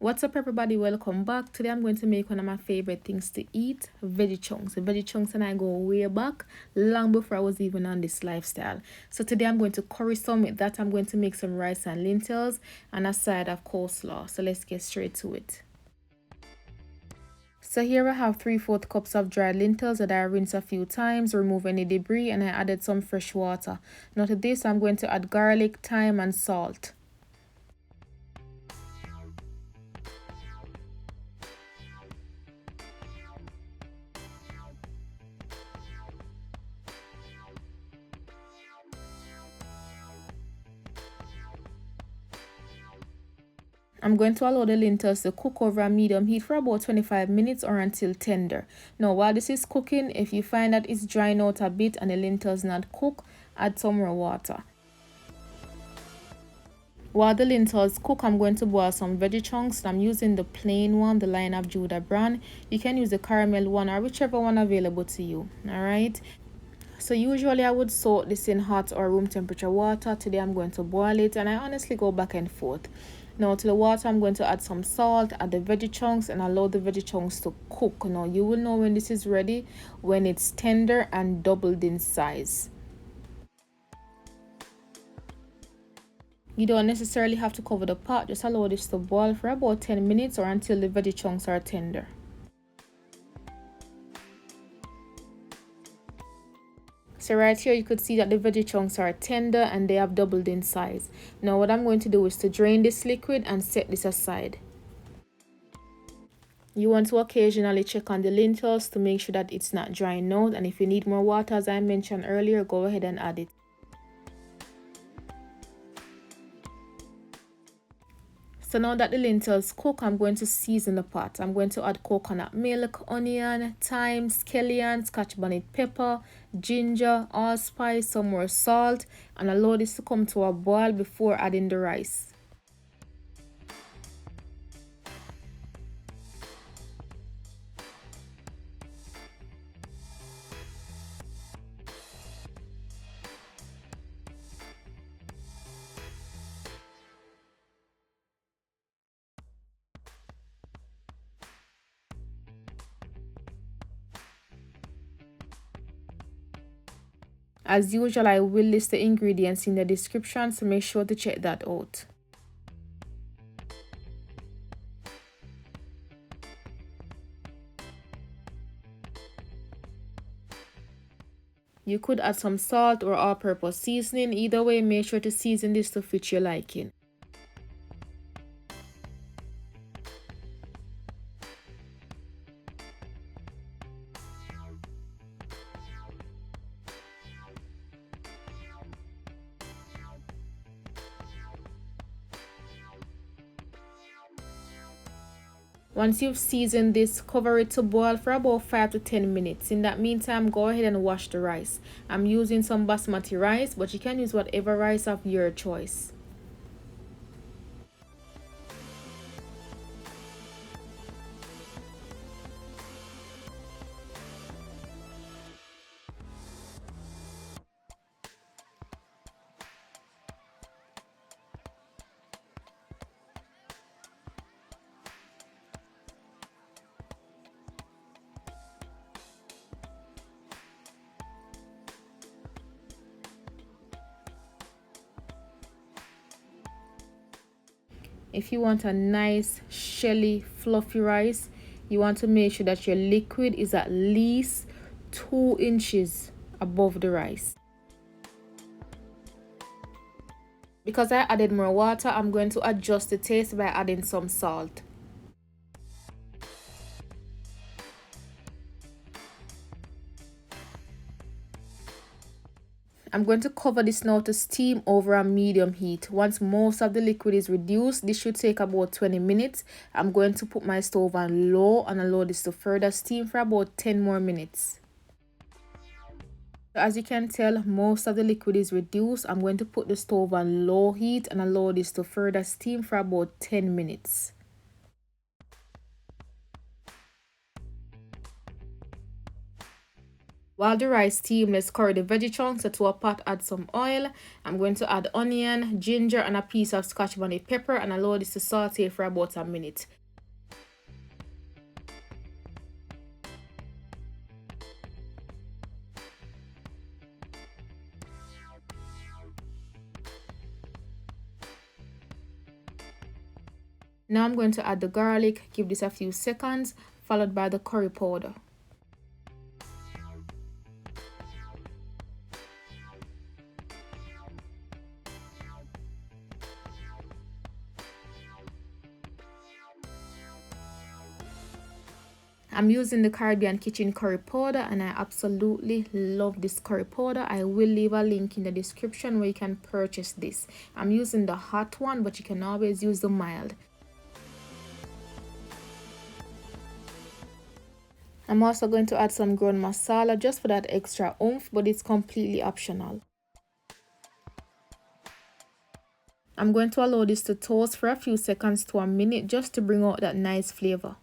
What's up everybody, welcome back. Today I'm going to make one of my favorite things to eat, veggie chunks. The veggie chunks and I go way back, long before I was even on this lifestyle. So today I'm going to curry some with that. I'm going to make some rice and lentils and a side of coleslaw. So let's get straight to it. So here I have 3/4 cups of dried lentils that I rinse a few times, remove any debris, and I added some fresh water. Now to this I'm going to add garlic, thyme and salt. I'm going to allow the lentils to cook over a medium heat for about 25 minutes or until tender. Now while this is cooking, if you find that it's drying out a bit and the lentils not cooked, add some more water. While the lentils cook, I'm going to boil some veggie chunks. I'm using the plain one, the Lion of Judah brand. You can use the caramel one or whichever one available to you. Alright. So usually I would soak this in hot or room temperature water. Today I'm going to boil it and I honestly go back and forth. Now to the water I'm going to add some salt, add the veggie chunks and allow the veggie chunks to cook. Now you will know when this is ready when it's tender and doubled in size. You don't necessarily have to cover the pot, just allow this to boil for about 10 minutes or until the veggie chunks are tender. So right here you could see that the veggie chunks are tender and they have doubled in size. Now what I'm going to do is to drain this liquid and set this aside. You want to occasionally check on the lentils to make sure that it's not drying out, and if you need more water as I mentioned earlier, go ahead and add it. So now that the lentils cook, I'm going to season the pot. I'm going to add coconut milk, onion, thyme, scallion, Scotch bonnet pepper, ginger, allspice, some more salt, and allow this to come to a boil before adding the rice. As usual, I will list the ingredients in the description, so make sure to check that out. You could add some salt or all-purpose seasoning. Either way, make sure to season this to fit your liking. Once you've seasoned this, cover it to boil for about 5 to 10 minutes. In that meantime, go ahead and wash the rice. I'm using some basmati rice, but you can use whatever rice of your choice. If you want a nice, shelly, fluffy rice, you want to make sure that your liquid is at least 2 inches above the rice. Because I added more water, I'm going to adjust the taste by adding some salt. I'm going to cover this now to steam over a medium heat. Once most of the liquid is reduced, this should take about 20 minutes. I'm going to put my stove on low and allow this to further steam for about 10 more minutes. As you can tell, most of the liquid is reduced. I'm going to put the stove on low heat and allow this to further steam for about 10 minutes. While the rice steam, let's curry the veggie chunks. So to a pot, add some oil. I'm going to add onion, ginger, and a piece of Scotch bonnet pepper and allow this to saute for about a minute. Now I'm going to add the garlic, give this a few seconds, followed by the curry powder. I'm using the Caribbean Kitchen curry powder and I absolutely love this curry powder. I will leave a link in the description where you can purchase this. I'm using the hot one, but you can always use the mild. I'm also going to add some ground masala just for that extra oomph, but it's completely optional. I'm going to allow this to toast for a few seconds to a minute just to bring out that nice flavor.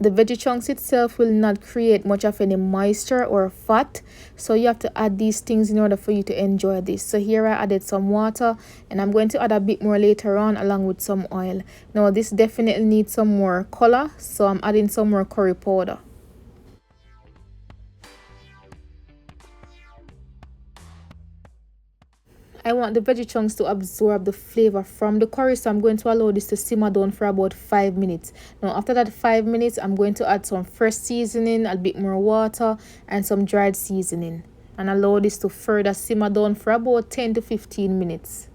The veggie chunks itself will not create much of any moisture or fat, so you have to add these things in order for you to enjoy this. So here I added some water and I'm going to add a bit more later on along with some oil. Now this definitely needs some more color, so I'm adding some more curry powder. I want the veggie chunks to absorb the flavor from the curry, so I'm going to allow this to simmer down for about 5 minutes. Now after that 5 minutes, I'm going to add some fresh seasoning, a bit more water and some dried seasoning and allow this to further simmer down for about 10 to 15 minutes.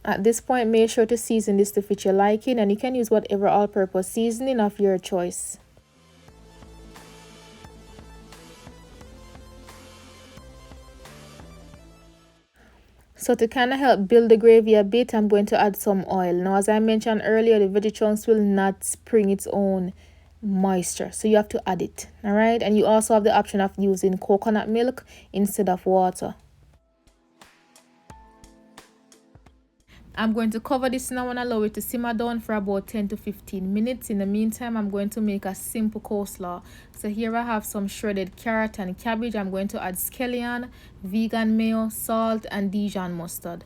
At this point, make sure to season this to fit your liking, and you can use whatever all-purpose seasoning of your choice. So to kind of help build the gravy a bit, I'm going to add some oil. Now, as I mentioned earlier, the veggie chunks will not spring its own moisture, so you have to add it, all right? And you also have the option of using coconut milk instead of water. I'm going to cover this now and allow it to simmer down for about 10 to 15 minutes. In the meantime, I'm going to make a simple coleslaw. So here I have some shredded carrot and cabbage. I'm going to add scallion, vegan mayo, salt, and Dijon mustard.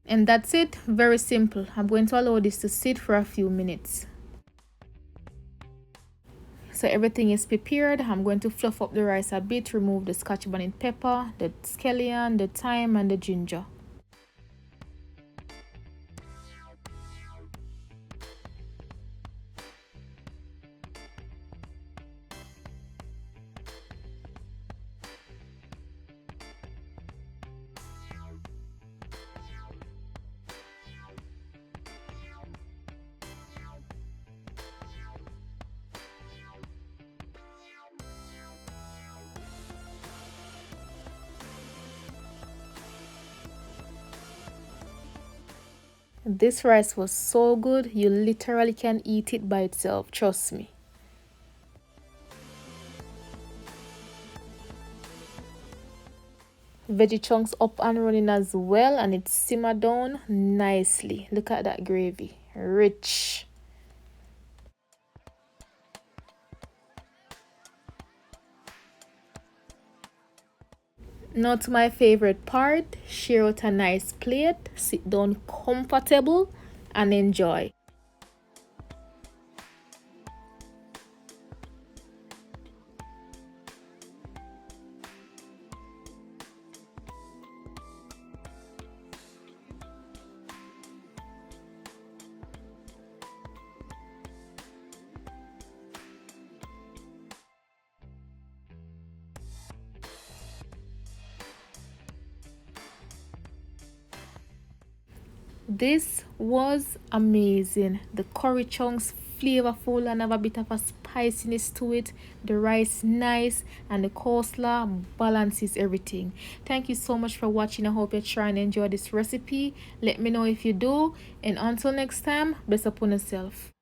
And that's it, very simple. I'm going to allow this to sit for a few minutes. So everything is prepared. I'm going to fluff up the rice a bit, remove the Scotch bonnet pepper, the scallion, the thyme, and the ginger. This rice was so good, you literally can eat it by itself, trust me. Veggie chunks up and running as well, and it simmered down nicely. Look at that gravy, rich. Now to my favorite part, share out a nice plate, sit down comfortable and enjoy. This was amazing. The curry chunks flavorful and have a bit of a spiciness to it. The rice nice and the coleslaw balances everything. Thank you so much for watching. I hope you try and enjoy this recipe. Let me know if you do. And until next time, bless upon yourself.